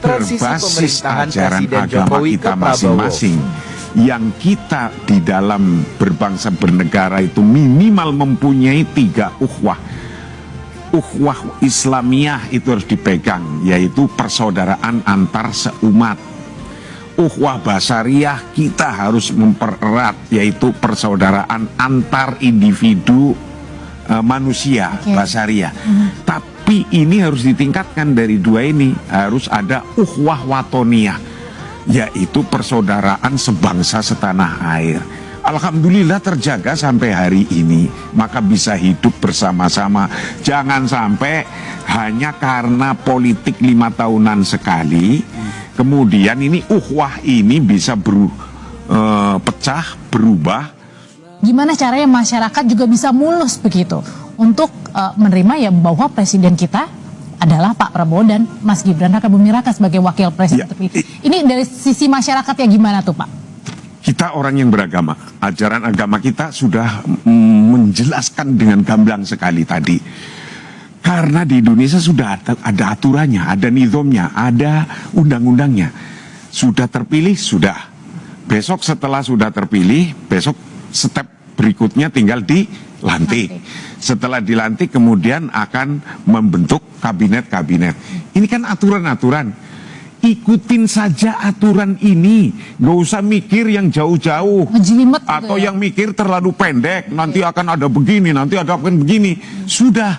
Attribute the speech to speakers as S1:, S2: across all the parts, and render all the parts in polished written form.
S1: berbasis ajaran agama kita masing-masing, yang kita di dalam berbangsa bernegara itu minimal mempunyai 3 ukhuwah. Ukhuwah Islamiyah itu harus dipegang, yaitu persaudaraan antar seumat. Ukhuwah Basariyah kita harus mempererat, yaitu persaudaraan antar individu manusia, Basariyah. Tapi ini harus ditingkatkan dari 2 ini, harus ada ukhuwah watoniyah, yaitu persaudaraan sebangsa setanah air. Alhamdulillah terjaga sampai hari ini, maka bisa hidup bersama-sama. Jangan sampai hanya karena politik 5 tahunan sekali, kemudian ini ukhuwah ini bisa pecah, berubah.
S2: Gimana caranya masyarakat juga bisa mulus begitu untuk menerima ya bahwa presiden kita adalah Pak Prabowo dan Mas Gibran Rakabuming Raka sebagai wakil presiden terpilih. Ini dari sisi masyarakat ya gimana tuh Pak?
S1: Kita orang yang beragama, ajaran agama kita sudah menjelaskan dengan gamblang sekali tadi. Karena di Indonesia sudah ada aturannya, ada nizamnya, ada undang-undangnya. Sudah terpilih, sudah. Besok setelah sudah terpilih, besok step berikutnya tinggal dilantik. Setelah dilantik kemudian akan membentuk kabinet-kabinet. Ini kan aturan-aturan. Ikutin saja aturan ini, nggak usah mikir yang jauh-jauh atau
S2: gitu ya?
S1: Yang mikir terlalu pendek, nanti akan ada begini, nanti ada akan begini. Sudah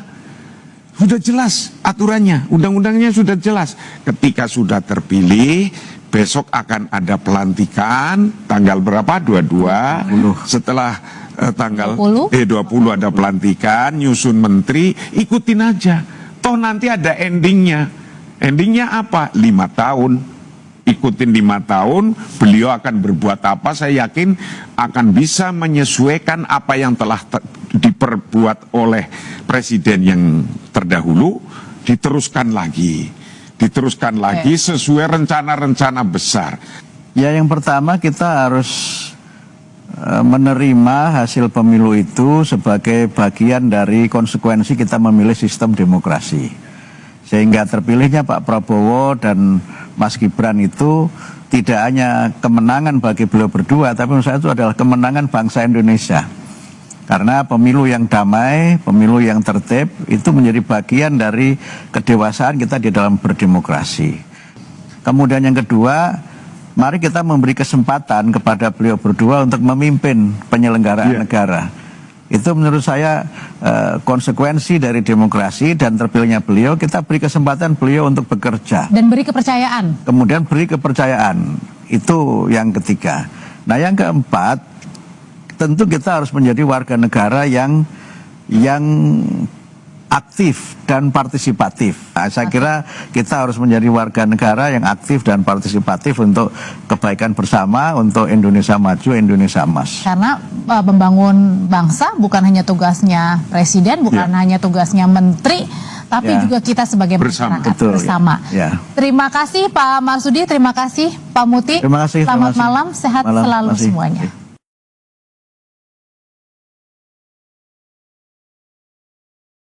S1: jelas aturannya, undang-undangnya sudah jelas. Ketika sudah terpilih, besok akan ada pelantikan tanggal berapa? 22. Setelah tanggal 20 ada pelantikan, nyusun menteri, ikutin aja. Toh nanti ada endingnya. Endingnya apa? 5 tahun. Ikutin 5 tahun, beliau akan berbuat apa, saya yakin akan bisa menyesuaikan apa yang telah diperbuat oleh presiden yang terdahulu, diteruskan lagi sesuai rencana-rencana besar.
S3: Ya, yang pertama kita harus menerima hasil pemilu itu sebagai bagian dari konsekuensi kita memilih sistem demokrasi. Sehingga terpilihnya Pak Prabowo dan Mas Gibran itu tidak hanya kemenangan bagi beliau berdua, tapi menurut saya itu adalah kemenangan bangsa Indonesia. Karena pemilu yang damai, pemilu yang tertib, itu menjadi bagian dari kedewasaan kita di dalam berdemokrasi. Kemudian yang kedua, mari kita memberi kesempatan kepada beliau berdua untuk memimpin penyelenggaraan negara. Itu menurut saya konsekuensi dari demokrasi, dan terpilihnya beliau, kita beri kesempatan beliau untuk bekerja.
S2: Dan beri kepercayaan.
S3: Kemudian beri kepercayaan, itu yang ketiga. Nah yang keempat, tentu kita harus menjadi warga negara yang aktif dan partisipatif. Nah, saya kira kita harus menjadi warga negara yang aktif dan partisipatif untuk kebaikan bersama, untuk Indonesia maju, Indonesia emas.
S2: Karena membangun bangsa bukan hanya tugasnya presiden, bukan hanya tugasnya menteri, tapi juga kita sebagai masyarakat bersama. Terima kasih Pak Marsudi, terima kasih Pak Muti.
S3: Terima kasih.
S2: Selamat malam, sehat selalu semuanya.